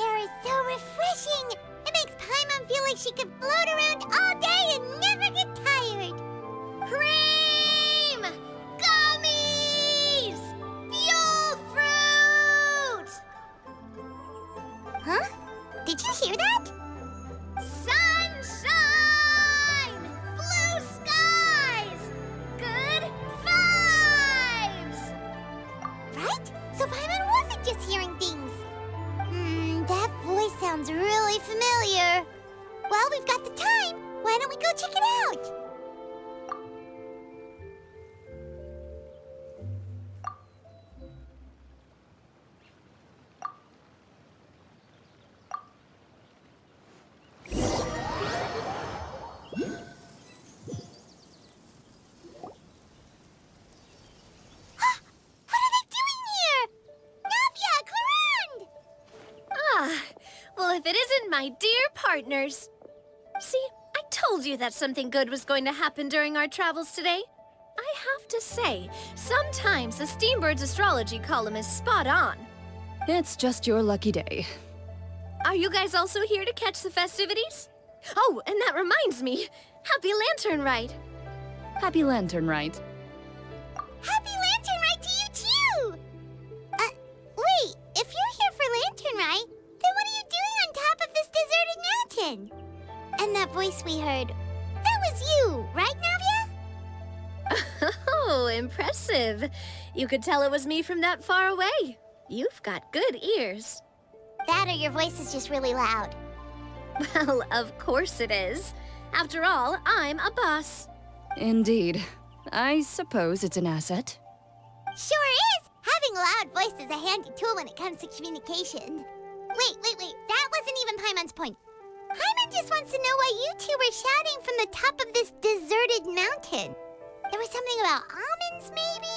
air is so refreshing. It makes Paimon feel like she could float around all day and never get tired. Cream! Gummies! Fuel fruit! Huh? Did you hear that? Sunshine! Blue skies! Good vibes! Right? So Paimon wasn't just hearing things. That voice sounds really familiar. Well, we've got the time. Why don't we go check it out? Well, if it isn't my dear partners. See, I told you that something good was going to happen during our travels today. I have to say, sometimes the Steambird's astrology column is spot on. It's just your lucky day. Are you guys also here to catch the festivities? Oh, and that reminds me. Happy Lantern Rite. Happy Lantern Rite. Happy Lantern Rite to you, too! Wait, if you're here for Lantern Rite, then what are you doing on top of this deserted mountain? And that voice we heard, that was you, right, Navia? Oh, impressive. You could tell it was me from that far away. You've got good ears. That or your voice is just really loud. Well, of course it is. After all, I'm a boss. Indeed. I suppose it's an asset. Sure is! Having a loud voice is a handy tool when it comes to communication. Wait. That wasn't even Paimon's point. Paimon just wants to know why you two were shouting from the top of this deserted mountain. There was something about almonds, maybe?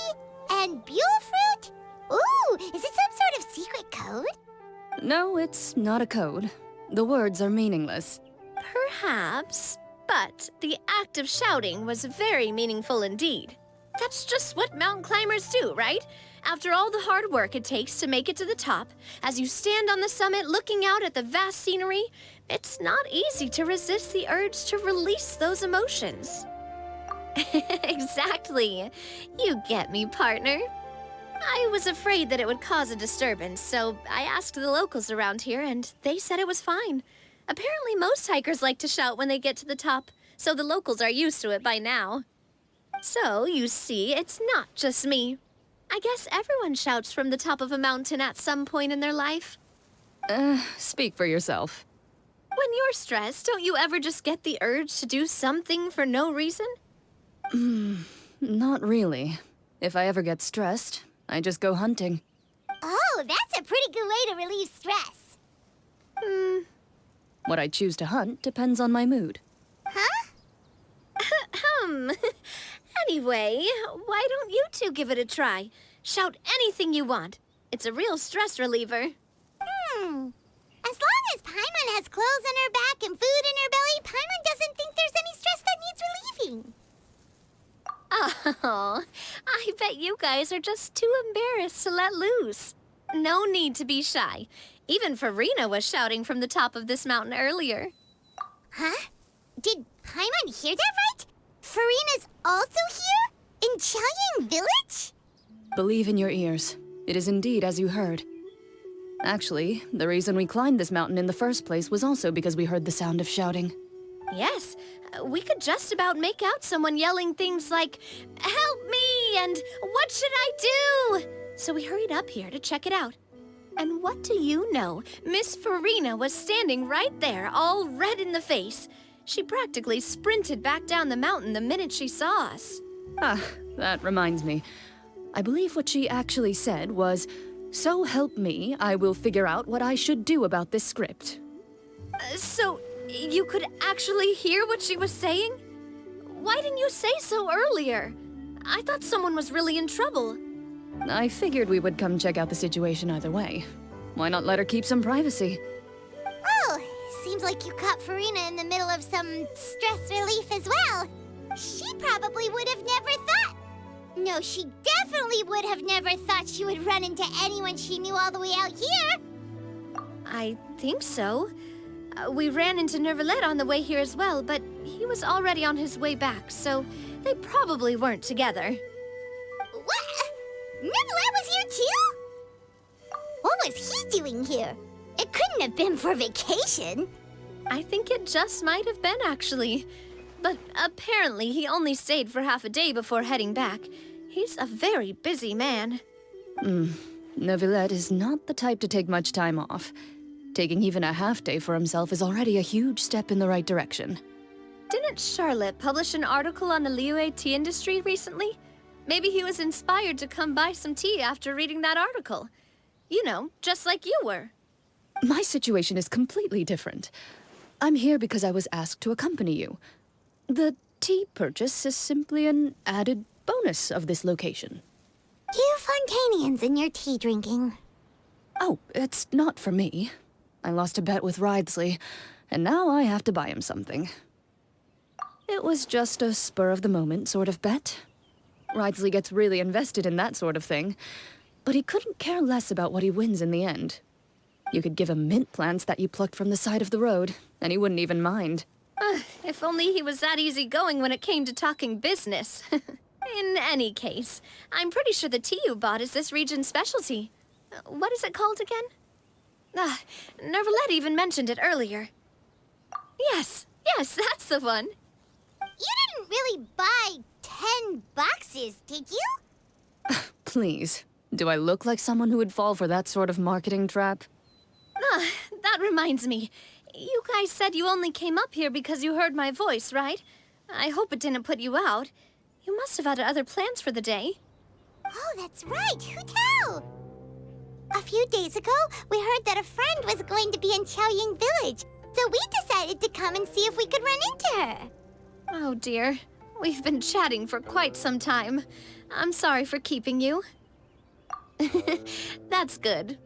And buell fruit? Ooh, is it some sort of secret code? No, it's not a code. The words are meaningless. Perhaps, but the act of shouting was very meaningful indeed. That's just what mountain climbers do, right? After all the hard work it takes to make it to the top, as you stand on the summit looking out at the vast scenery, it's not easy to resist the urge to release those emotions. Exactly. You get me, partner. I was afraid that it would cause a disturbance, so I asked the locals around here, and they said it was fine. Apparently, most hikers like to shout when they get to the top, so the locals are used to it by now. So, you see, it's not just me. I guess everyone shouts from the top of a mountain at some point in their life. Speak for yourself. When you're stressed, don't you ever just get the urge to do something for no reason? Not really. If I ever get stressed, I just go hunting. Oh, that's a pretty good way to relieve stress. What I choose to hunt depends on my mood. Huh? Anyway, why don't you two give it a try? Shout anything you want. It's a real stress reliever. As long as Paimon has clothes on her back and food in her belly, Paimon doesn't think there's any stress that needs relieving. Oh, I bet you guys are just too embarrassed to let loose. No need to be shy. Even Farina was shouting from the top of this mountain earlier. Huh? Did Paimon hear that right? Farina's also here? In Qiaoying Village? Believe in your ears. It is indeed as you heard. Actually, the reason we climbed this mountain in the first place was also because we heard the sound of shouting. Yes, we could just about make out someone yelling things like, "Help me!" and "What should I do?" So we hurried up here to check it out. And what do you know? Miss Farina was standing right there, all red in the face. She practically sprinted back down the mountain the minute she saw us. Ah, that reminds me. I believe what she actually said was, "So help me, I will figure out what I should do about this script." So you could actually hear what she was saying? Why didn't you say so earlier? I thought someone was really in trouble. I figured we would come check out the situation either way. Why not let her keep some privacy? Oh, seems like you caught Farina in the middle of some stress relief as well. She probably would have never thought. No, she definitely would have never thought she would run into anyone she knew all the way out here. I think so. We ran into Nervalet on the way here as well, but he was already on his way back, so they probably weren't together. What? Nervalet was here too? What was he doing here? It couldn't have been for vacation. I think it just might have been, actually. But apparently he only stayed for half a day before heading back. He's a very busy man. Neuvillette is not the type to take much time off. Taking even a half day for himself is already a huge step in the right direction. Didn't Charlotte publish an article on the Liyue tea industry recently? Maybe he was inspired to come buy some tea after reading that article. You know, just like you were. My situation is completely different. I'm here because I was asked to accompany you. The tea purchase is simply an added bonus of this location. You Fontanians and your tea drinking. Oh, it's not for me. I lost a bet with Ridesley, and now I have to buy him something. It was just a spur-of-the-moment sort of bet. Ridesley gets really invested in that sort of thing, but he couldn't care less about what he wins in the end. You could give him mint plants that you plucked from the side of the road, and he wouldn't even mind. If only he was that easygoing when it came to talking business. In any case, I'm pretty sure the tea you bought is this region's specialty. What is it called again? Nervalet even mentioned it earlier. Yes, that's the one. You didn't really buy 10 boxes, did you? Please, do I look like someone who would fall for that sort of marketing trap? That reminds me. You guys said you only came up here because you heard my voice, right? I hope it didn't put you out. You must have had other plans for the day. Oh, that's right. Who tell? A few days ago, we heard that a friend was going to be in Chaoying Village, so we decided to come and see if we could run into her. Oh dear. We've been chatting for quite some time. I'm sorry for keeping you. That's good.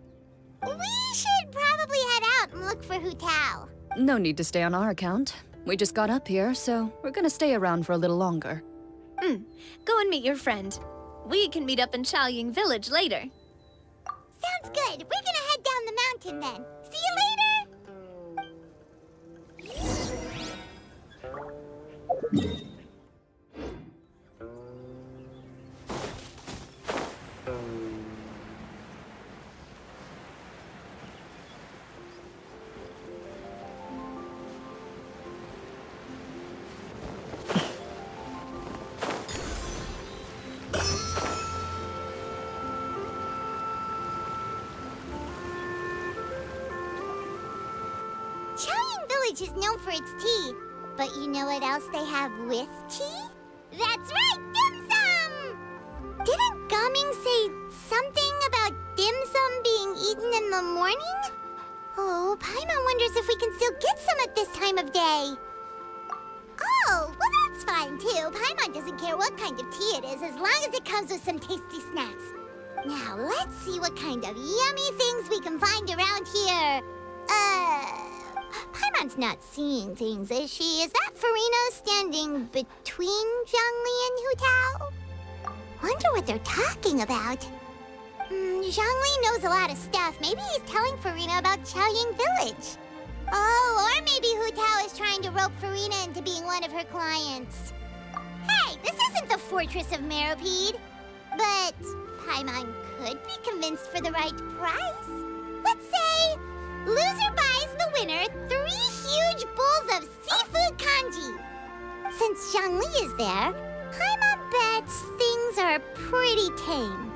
We should probably head out and look for Hu Tao. No need to stay on our account. We just got up here, so we're gonna stay around for a little longer. Go and meet your friend. We can meet up in Chaoying Village later. Sounds good. We're gonna head down the mountain then. See you later! Chaoying Village is known for its tea, but you know what else they have with tea? That's right, dim sum! Didn't Gaming say something about dim sum being eaten in the morning? Oh, Paimon wonders if we can still get some at this time of day. Oh, well that's fine too. Paimon doesn't care what kind of tea it is as long as it comes with some tasty snacks. Now let's see what kind of yummy things we can find around here. Paimon's not seeing things, is she? Is that Farina standing between Zhongli and Hu Tao? Wonder what they're talking about. Zhongli knows a lot of stuff. Maybe he's telling Farina about Chaoying Village. Oh, or maybe Hu Tao is trying to rope Farina into being one of her clients. Hey, this isn't the Fortress of Meropide. But Paimon could be convinced for the right price. Let's say loser buys the winner 3 huge bowls of seafood kanji. Since Zhongli is there, Paimon bets things are pretty tame.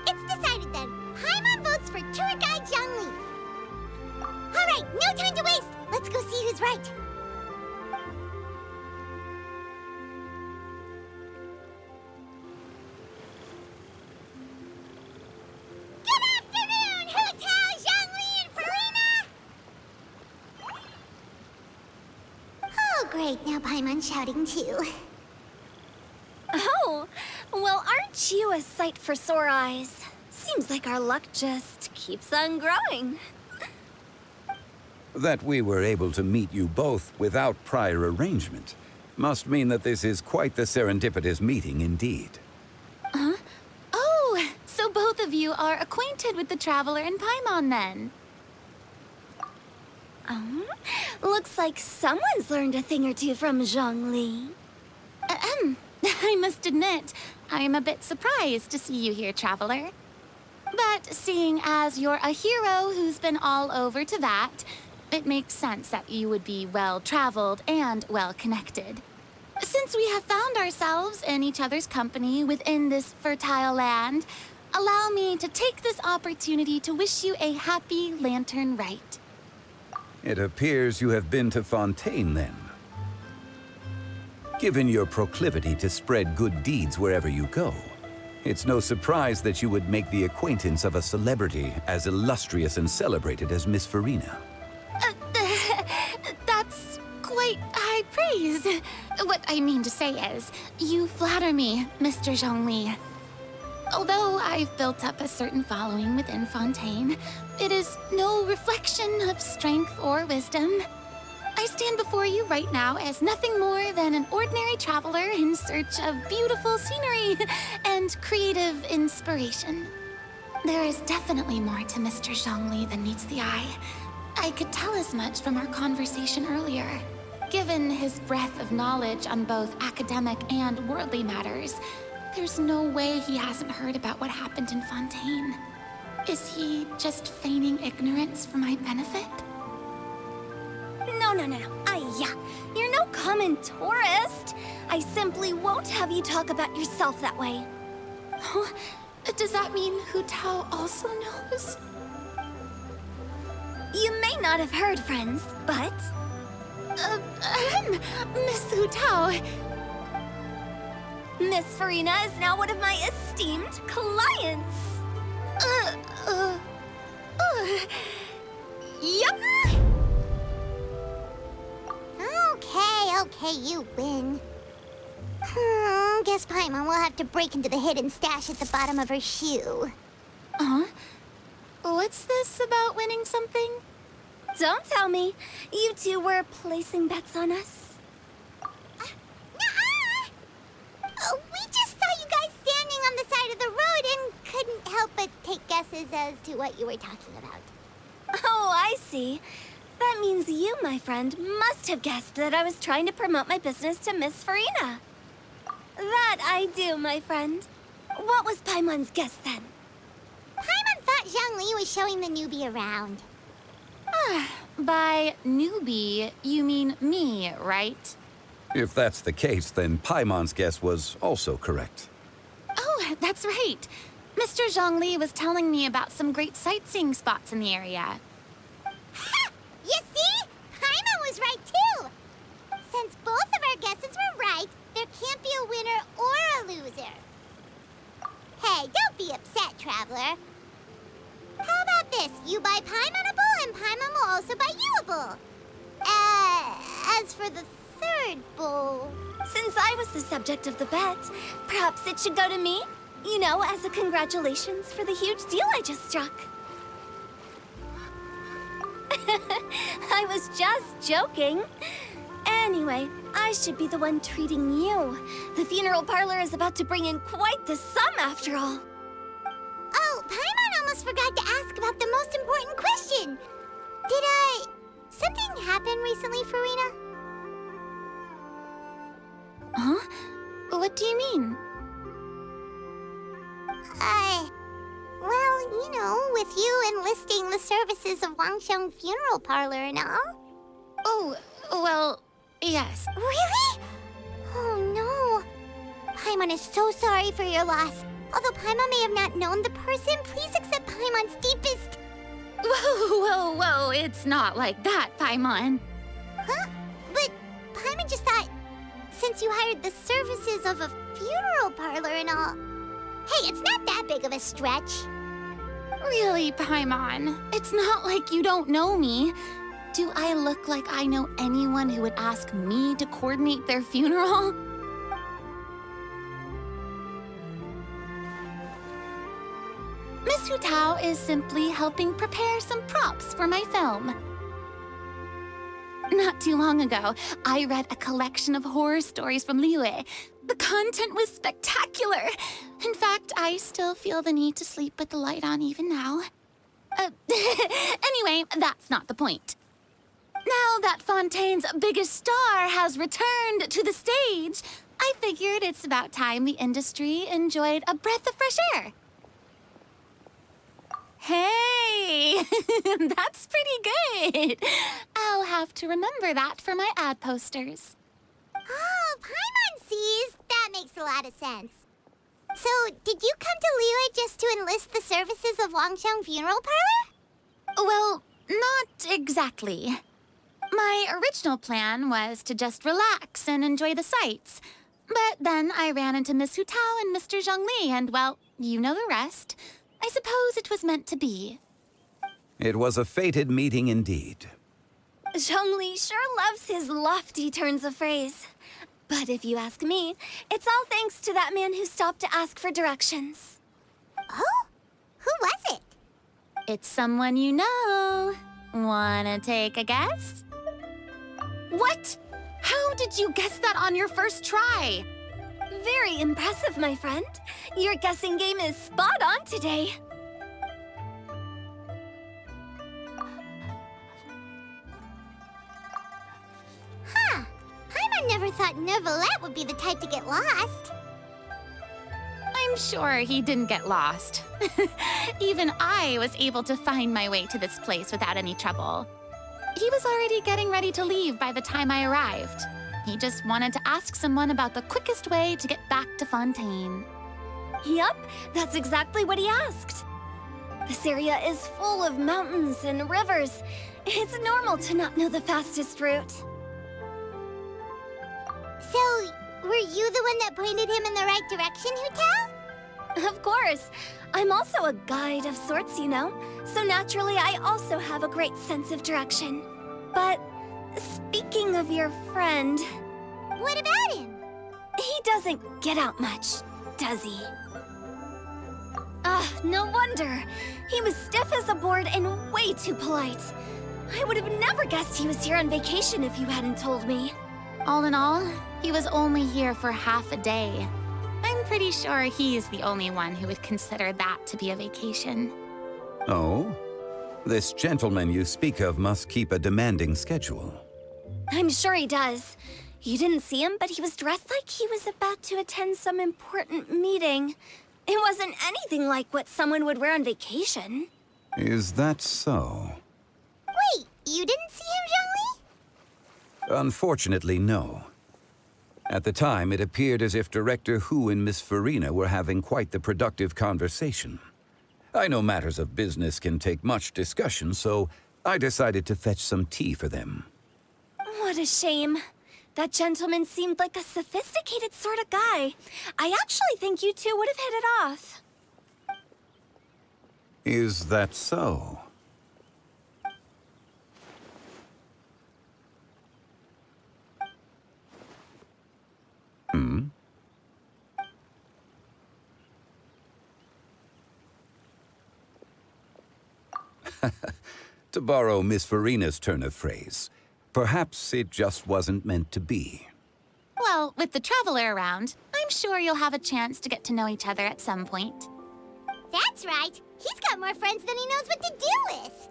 It's decided then. Paimon votes for tour guide Zhongli. All right, no time to waste. Let's go see who's right. Good afternoon, Hu Tao, Zhongli, and Farina! Oh, great. Now Paimon's shouting too. Oh, well, aren't you a sight for sore eyes? Seems like our luck just keeps on growing. That we were able to meet you both without prior arrangement must mean that this is quite the serendipitous meeting indeed. Huh? Oh, so both of you are acquainted with the Traveler and Paimon then? Looks like someone's learned a thing or two from Zhongli. I must admit, I am a bit surprised to see you here, Traveler. But seeing as you're a hero who's been all over Teyvat, it makes sense that you would be well-traveled and well-connected. Since we have found ourselves in each other's company within this fertile land, allow me to take this opportunity to wish you a happy Lantern Rite. It appears you have been to Fontaine, then. Given your proclivity to spread good deeds wherever you go, it's no surprise that you would make the acquaintance of a celebrity as illustrious and celebrated as Miss Farina. That's quite high praise. What I mean to say is, you flatter me, Mr. Zhongli. Although I've built up a certain following within Fontaine, it is no reflection of strength or wisdom. I stand before you right now as nothing more than an ordinary traveler in search of beautiful scenery and creative inspiration. There is definitely more to Mr. Zhongli than meets the eye. I could tell as much from our conversation earlier. Given his breadth of knowledge on both academic and worldly matters, there's no way he hasn't heard about what happened in Fontaine. Is he just feigning ignorance for my benefit? No. Yeah. You're no common tourist. I simply won't have you talk about yourself that way. Huh? Does that mean Hu Tao also knows? You may not have heard, friends, but... Miss Hu Tao. Miss Farina is now one of my esteemed clients. Yup. Okay, you win. Guess Paimon will have to break into the hidden stash at the bottom of her shoe. What's this about winning something? Don't tell me. You two were placing bets on us. Nuh-uh! We just saw you guys standing on the side of the road and couldn't help but take guesses as to what you were talking about. Oh, I see. That means you, my friend, must have guessed that I was trying to promote my business to Miss Farina. That I do, my friend. What was Paimon's guess then? Paimon thought Zhongli was showing the newbie around. By newbie, you mean me, right? If that's the case, then Paimon's guess was also correct. Oh, that's right. Mr. Zhongli was telling me about some great sightseeing spots in the area. Ha! You see? Paimon was right too! Since both of our guesses were right, there can't be a winner or a loser. Hey, don't be upset, Traveler. How about this? You buy Paimon a bowl, and Paimon will also buy you a bowl. As for the third bowl... Since I was the subject of the bet, perhaps it should go to me? You know, as a congratulations for the huge deal I just struck. I was just joking. Anyway, I should be the one treating you. The funeral parlor is about to bring in quite the sum after all. Oh, Paimon almost forgot to ask about the most important question. Did, something happen recently, Farina? Huh? What do you mean? Well, you know, with you enlisting the services of Wangsheng Funeral Parlor and all. Oh, well, yes. Really? Oh, no. Paimon is so sorry for your loss. Although Paimon may have not known the person, please accept Paimon's deepest... Whoa, it's not like that, Paimon. Huh? But Paimon just thought, since you hired the services of a funeral parlor and all... Hey, it's not that big of a stretch. Really, Paimon, it's not like you don't know me. Do I look like I know anyone who would ask me to coordinate their funeral? Miss Hu Tao is simply helping prepare some props for my film. Not too long ago, I read a collection of horror stories from Liyue. The content was spectacular. In fact, I still feel the need to sleep with the light on even now. Anyway, that's not the point. Now that Fontaine's biggest star has returned to the stage, I figured it's about time the industry enjoyed a breath of fresh air. Hey, that's pretty good. I'll have to remember that for my ad posters. Oh, Paimon sees. That makes a lot of sense. So, did you come to Liyue just to enlist the services of Longsheng Funeral Parlor? Well, not exactly. My original plan was to just relax and enjoy the sights. But then I ran into Miss Hu Tao and Mr. Zhongli, and well, you know the rest. I suppose it was meant to be. It was a fated meeting indeed. Zhongli sure loves his lofty turns of phrase. But if you ask me, it's all thanks to that man who stopped to ask for directions. Oh? Who was it? It's someone you know. Wanna take a guess? What? How did you guess that on your first try? Very impressive, my friend. Your guessing game is spot on today. Huh. Paimon never thought Neuvillette would be the type to get lost. I'm sure he didn't get lost. Even I was able to find my way to this place without any trouble. He was already getting ready to leave by the time I arrived. He just wanted to ask someone about the quickest way to get back to Fontaine. Yup, that's exactly what he asked. This area is full of mountains and rivers. It's normal to not know the fastest route. So, were you the one that pointed him in the right direction, Hu Tao? Of course. I'm also a guide of sorts, you know. So naturally, I also have a great sense of direction. But speaking of your friend... What about him? He doesn't get out much, does he? No wonder. He was stiff as a board and way too polite. I would have never guessed he was here on vacation if you hadn't told me. All in all, he was only here for half a day. I'm pretty sure he's the only one who would consider that to be a vacation. Oh? This gentleman you speak of must keep a demanding schedule. I'm sure he does. You didn't see him, but he was dressed like he was about to attend some important meeting. It wasn't anything like what someone would wear on vacation. Is that so? Wait, you didn't see him, Zhongli? Unfortunately, no. At the time, it appeared as if Director Hu and Miss Farina were having quite the productive conversation. I know matters of business can take much discussion, so I decided to fetch some tea for them. What a shame. That gentleman seemed like a sophisticated sort of guy. I actually think you two would have hit it off. Is that so? Hmm? To borrow Miss Farina's turn of phrase, perhaps it just wasn't meant to be. Well, with the Traveler around, I'm sure you'll have a chance to get to know each other at some point. That's right. He's got more friends than he knows what to do with.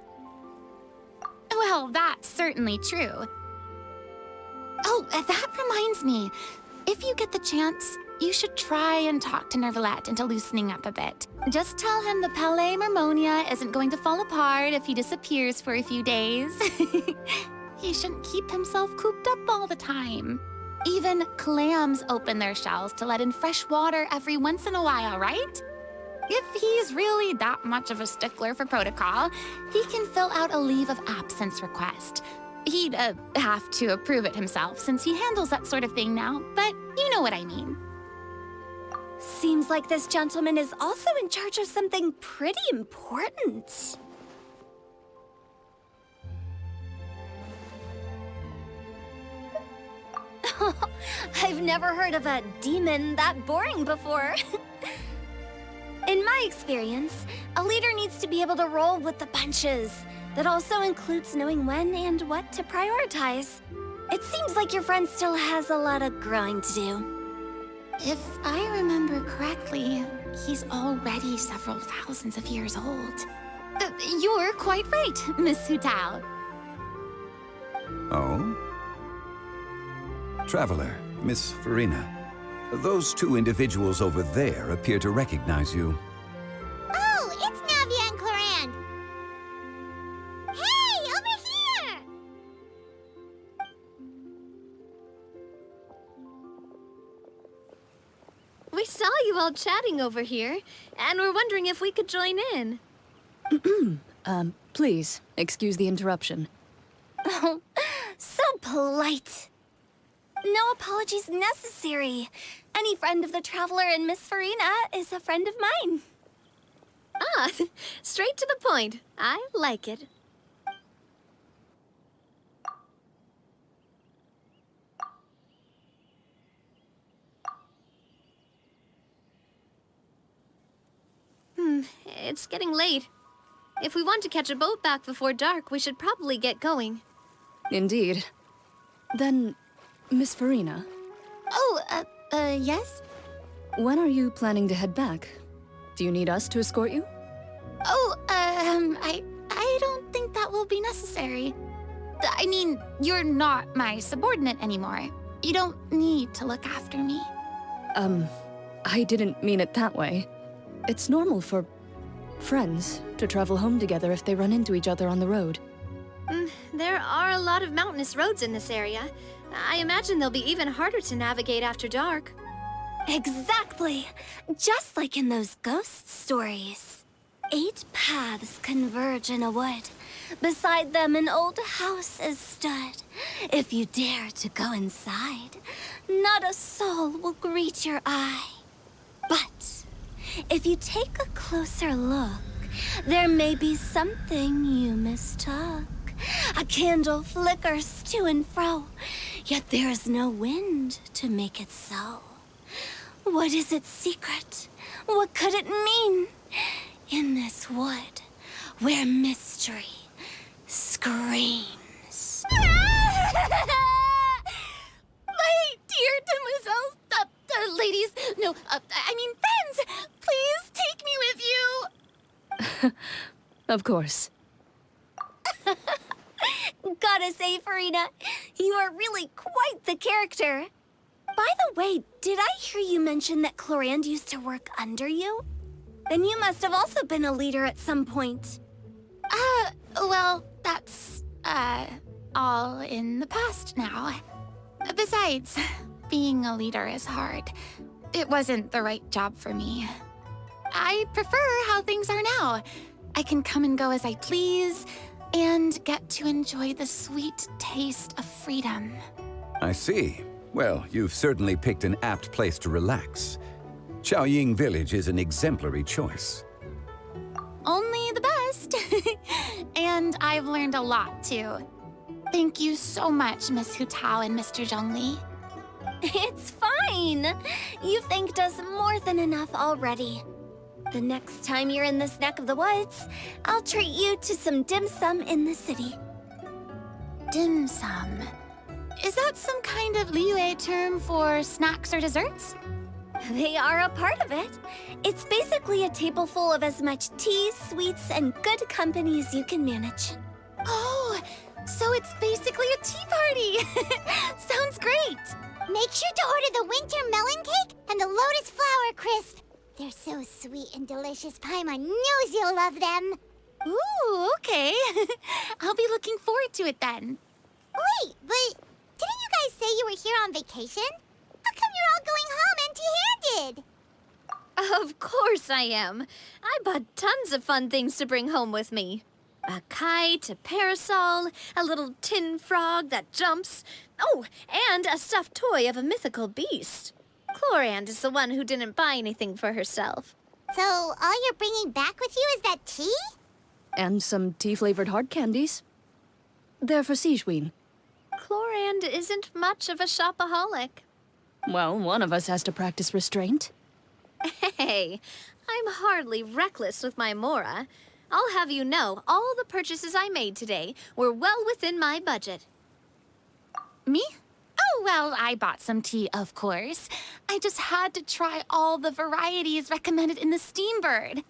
Well, that's certainly true. Oh, that reminds me. If you get the chance, you should try and talk to Neuvillette into loosening up a bit. Just tell him the Palais Mermonia isn't going to fall apart if he disappears for a few days. He shouldn't keep himself cooped up all the time. Even clams open their shells to let in fresh water every once in a while, right? If he's really that much of a stickler for protocol, he can fill out a leave of absence request. He'd have to approve it himself since he handles that sort of thing now, but you know what I mean. Seems like this gentleman is also in charge of something pretty important. I've never heard of a demon that boring before. In my experience, a leader needs to be able to roll with the punches. That also includes knowing when and what to prioritize. It seems like your friend still has a lot of growing to do. If I remember correctly, he's already several thousands of years old. You're quite right, Miss Hu Tao. Traveler, Miss Farina. Those two individuals over there appear to recognize you. Oh, it's Navia and Clorand. Hey, over here! We saw you all chatting over here, and we're wondering if we could join in. Please, excuse the interruption. Oh, so polite. No apologies necessary. Any friend of the Traveler and Miss Farina is a friend of mine. Ah, straight to the point. I like it. It's getting late. If we want to catch a boat back before dark, we should probably get going. Indeed. Then, Miss Farina, Oh, yes? when are you planning to head back? Do you need us to escort you? Oh, I don't think that will be necessary. I mean, you're not my subordinate anymore. You don't need to look after me. I didn't mean it that way. It's normal for friends to travel home together if they run into each other on the road. There are a lot of mountainous roads in this area. I imagine they'll be even harder to navigate after dark. Exactly. Just like in those ghost stories. 8 paths converge in a wood. Beside them an old house is stood. If you dare to go inside, not a soul will greet your eye. But if you take a closer look, there may be something you mistook. A candle flickers to and fro, yet there is no wind to make it so. What is its secret? What could it mean? In this wood, where mystery screams. My dear demoiselles, ladies, no, I mean friends, please take me with you. Of course. Gotta say, Farina, you are really quite the character. By the way, did I hear you mention that Clorand used to work under you? Then you must have also been a leader at some point. Well, that's, all in the past now. Besides, being a leader is hard. It wasn't the right job for me. I prefer how things are now. I can come and go as I please, and get to enjoy the sweet taste of freedom. I see. Well, you've certainly picked an apt place to relax. Chaoying Village is an exemplary choice. Only the best. And I've learned a lot, too. Thank you so much, Miss Hu Tao and Mr. Zhongli. It's fine. You've thanked us more than enough already. The next time you're in this neck of the woods, I'll treat you to some dim sum in the city. Dim sum. Is that some kind of Liyue term for snacks or desserts? They are a part of it. It's basically a table full of as much tea, sweets, and good company as you can manage. Oh, so it's basically a tea party. Sounds great. Make sure to order the winter melon cake and the lotus flower crisp. They're so sweet and delicious, Paimon knows you'll love them. Ooh, okay. I'll be looking forward to it then. Wait, but didn't you guys say you were here on vacation? How come you're all going home empty-handed? Of course I am. I bought tons of fun things to bring home with me. A kite, a parasol, a little tin frog that jumps. Oh, and a stuffed toy of a mythical beast. Clorand is the one who didn't buy anything for herself. So all you're bringing back with you is that tea? And some tea-flavored hard candies. They're for Sigewin. Clorand isn't much of a shopaholic. Well, one of us has to practice restraint. Hey, I'm hardly reckless with my Mora. I'll have you know, all the purchases I made today were well within my budget. Me? Oh, well, I bought some tea, of course. I just had to try all the varieties recommended in the Steambird.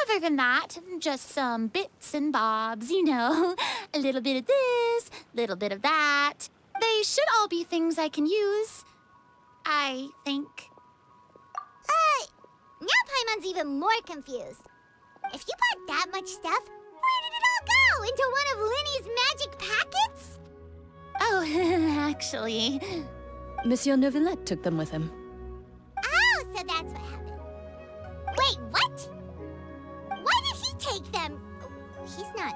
Other than that, just some bits and bobs, you know. A little bit of this, little bit of that. They should all be things I can use, I think. Now Paimon's even more confused. If you bought that much stuff, where did it all go? Into one of Linny's magic packets? Oh, actually... Monsieur Neuvillette took them with him. Oh, so that's what happened. Wait, what? Why did he take them? He's not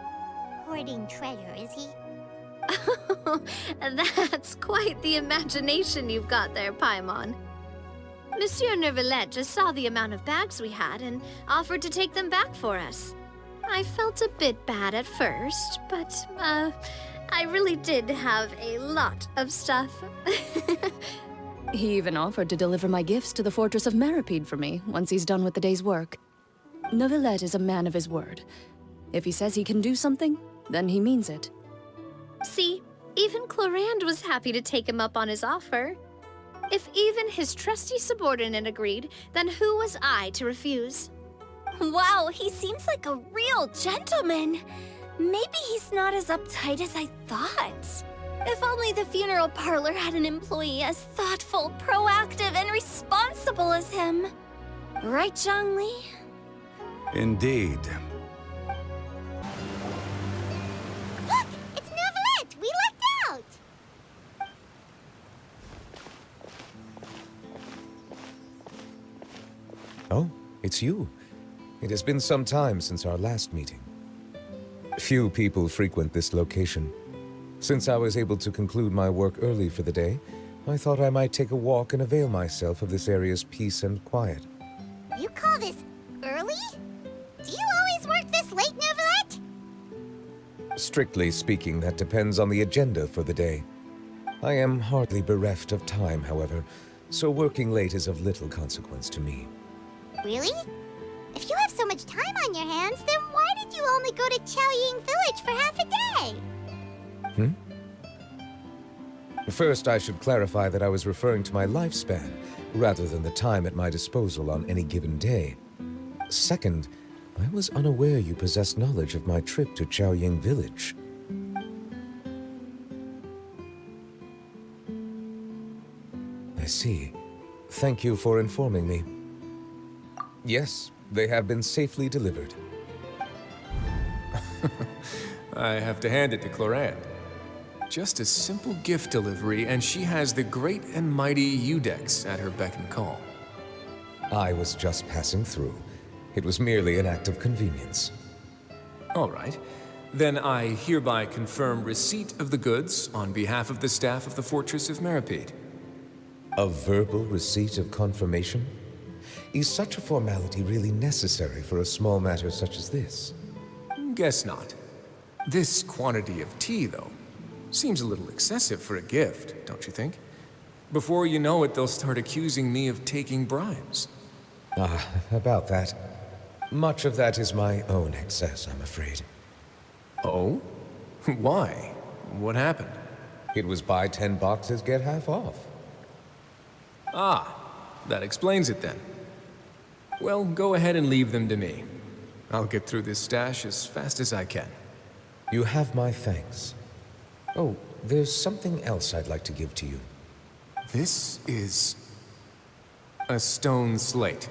hoarding treasure, is he? That's quite the imagination you've got there, Paimon. Monsieur Neuvillette just saw the amount of bags we had and offered to take them back for us. I felt a bit bad at first, but, I really did have a lot of stuff. He even offered to deliver my gifts to the Fortress of Meripede for me once he's done with the day's work. Neuvillette is a man of his word. If he says he can do something, then he means it. See, even Clorand was happy to take him up on his offer. If even his trusty subordinate agreed, then who was I to refuse? Wow, he seems like a real gentleman. Maybe he's not as uptight as I thought. If only the funeral parlor had an employee as thoughtful, proactive, and responsible as him. Right, Zhongli? Indeed. Look! It's Neuvillette! We lucked out! Oh, it's you. It has been some time since our last meeting. Few people frequent this location. Since I was able to conclude my work early for the day, I thought I might take a walk and avail myself of this area's peace and quiet. You call this early? Do you always work this late, Neuvillette? Strictly speaking, that depends on the agenda for the day. I am hardly bereft of time, however, so working late is of little consequence to me. Really? If you have so much time on your hands, then why did you only go to Chaoying Village for half a day? First, I should clarify that I was referring to my lifespan, rather than the time at my disposal on any given day. Second, I was unaware you possessed knowledge of my trip to Chaoying Village. I see. Thank you for informing me. Yes, they have been safely delivered. I have to hand it to Clorand. Just a simple gift delivery, and she has the great and mighty Udex at her beck and call. I was just passing through. It was merely an act of convenience. All right. Then I hereby confirm receipt of the goods on behalf of the staff of the Fortress of Meripede. A verbal receipt of confirmation? Is such a formality really necessary for a small matter such as this? Guess not. This quantity of tea, though, seems a little excessive for a gift, don't you think? Before you know it, they'll start accusing me of taking bribes. About that. Much of that is my own excess, I'm afraid. Oh? Why? What happened? It was buy 10 boxes, get half off. Ah, that explains it then. Well, go ahead and leave them to me. I'll get through this stash as fast as I can. You have my thanks. Oh, there's something else I'd like to give to you. This is a stone slate,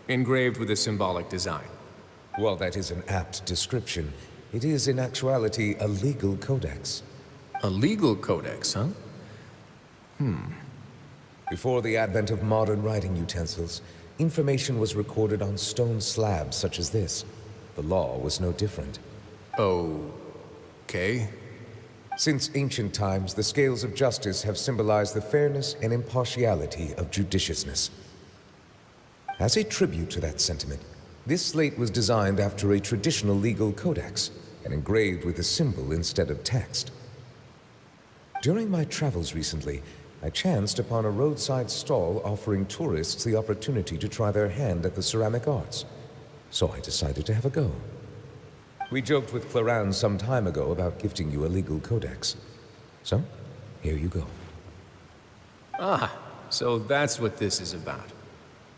engraved with a symbolic design. While that is an apt description, it is in actuality a legal codex. A legal codex, huh? Before the advent of modern writing utensils, information was recorded on stone slabs such as this. The law was no different. Okay. Since ancient times, the scales of justice have symbolized the fairness and impartiality of judiciousness. As a tribute to that sentiment, this slate was designed after a traditional legal codex and engraved with a symbol instead of text. During my travels recently, I chanced upon a roadside stall offering tourists the opportunity to try their hand at the ceramic arts, so I decided to have a go. We joked with Clorand some time ago about gifting you a legal codex. So, here you go. Ah, so that's what this is about.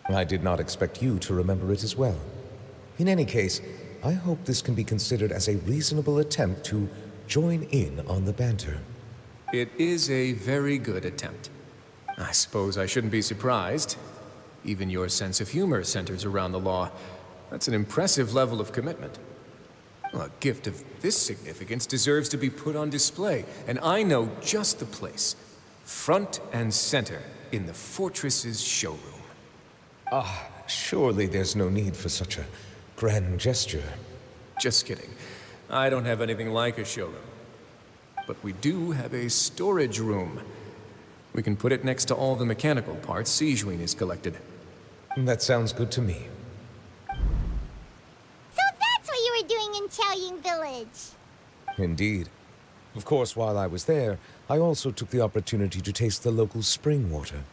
I did not expect you to remember it as well. In any case, I hope this can be considered as a reasonable attempt to join in on the banter. It is a very good attempt. I suppose I shouldn't be surprised. Even your sense of humor centers around the law. That's an impressive level of commitment. Well, a gift of this significance deserves to be put on display, and I know just the place. Front and center in the fortress's showroom. Surely there's no need for such a grand gesture. Just kidding. I don't have anything like a showroom. But we do have a storage room. We can put it next to all the mechanical parts Sijuin has collected. That sounds good to me. So that's what you were doing in Chaoying Village. Indeed. Of course, while I was there, I also took the opportunity to taste the local spring water.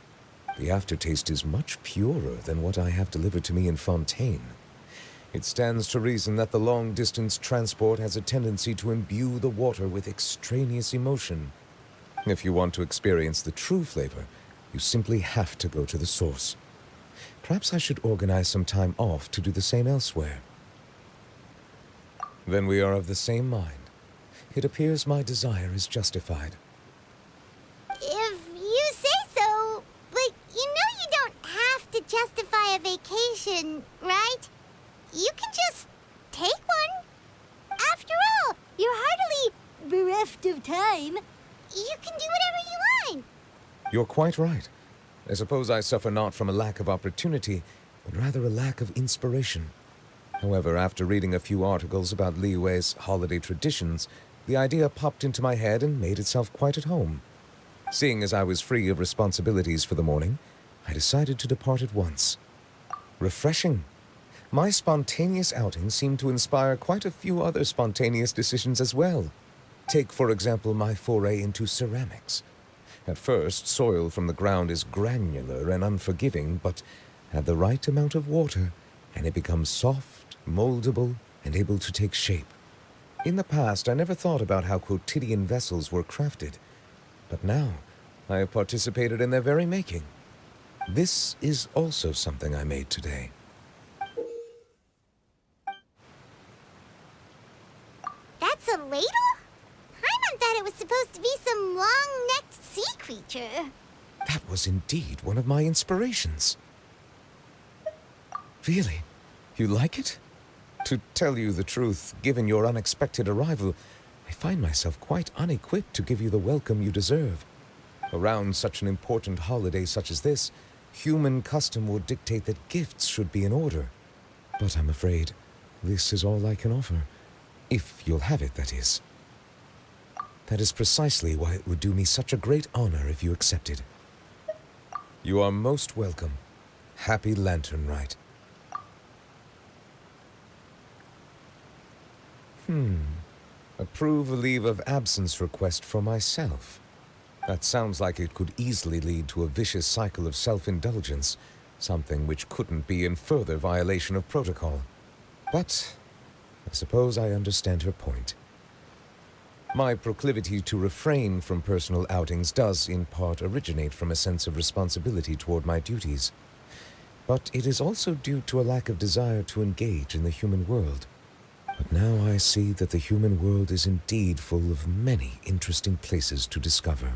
The aftertaste is much purer than what I have delivered to me in Fontaine. It stands to reason that the long-distance transport has a tendency to imbue the water with extraneous emotion. If you want to experience the true flavor, you simply have to go to the source. Perhaps I should organize some time off to do the same elsewhere. Then we are of the same mind. It appears my desire is justified. If you say so, but you know you don't have to justify a vacation, right? You can just take one. After all, you're hardly bereft of time. You can do whatever you want. You're quite right. I suppose I suffer not from a lack of opportunity, but rather a lack of inspiration. However, after reading a few articles about Liyue's holiday traditions, the idea popped into my head and made itself quite at home. Seeing as I was free of responsibilities for the morning, I decided to depart at once. Refreshing. My spontaneous outing seemed to inspire quite a few other spontaneous decisions as well. Take, for example, my foray into ceramics. At first, soil from the ground is granular and unforgiving, but add the right amount of water, and it becomes soft, moldable, and able to take shape. In the past, I never thought about how quotidian vessels were crafted, but now I have participated in their very making. This is also something I made today. That's a ladle? Paimon thought it was supposed to be some long-necked sea creature. That was indeed one of my inspirations. Really? You like it? To tell you the truth, given your unexpected arrival, I find myself quite unequipped to give you the welcome you deserve. Around such an important holiday such as this, human custom would dictate that gifts should be in order. But I'm afraid this is all I can offer. If you'll have it, that is. That is precisely why it would do me such a great honor if you accepted. You are most welcome. Happy Lantern Rite. Approve a leave of absence request for myself. That sounds like it could easily lead to a vicious cycle of self-indulgence, something which couldn't be in further violation of protocol. But I suppose I understand her point. My proclivity to refrain from personal outings does, in part, originate from a sense of responsibility toward my duties. But it is also due to a lack of desire to engage in the human world. But now I see that the human world is indeed full of many interesting places to discover.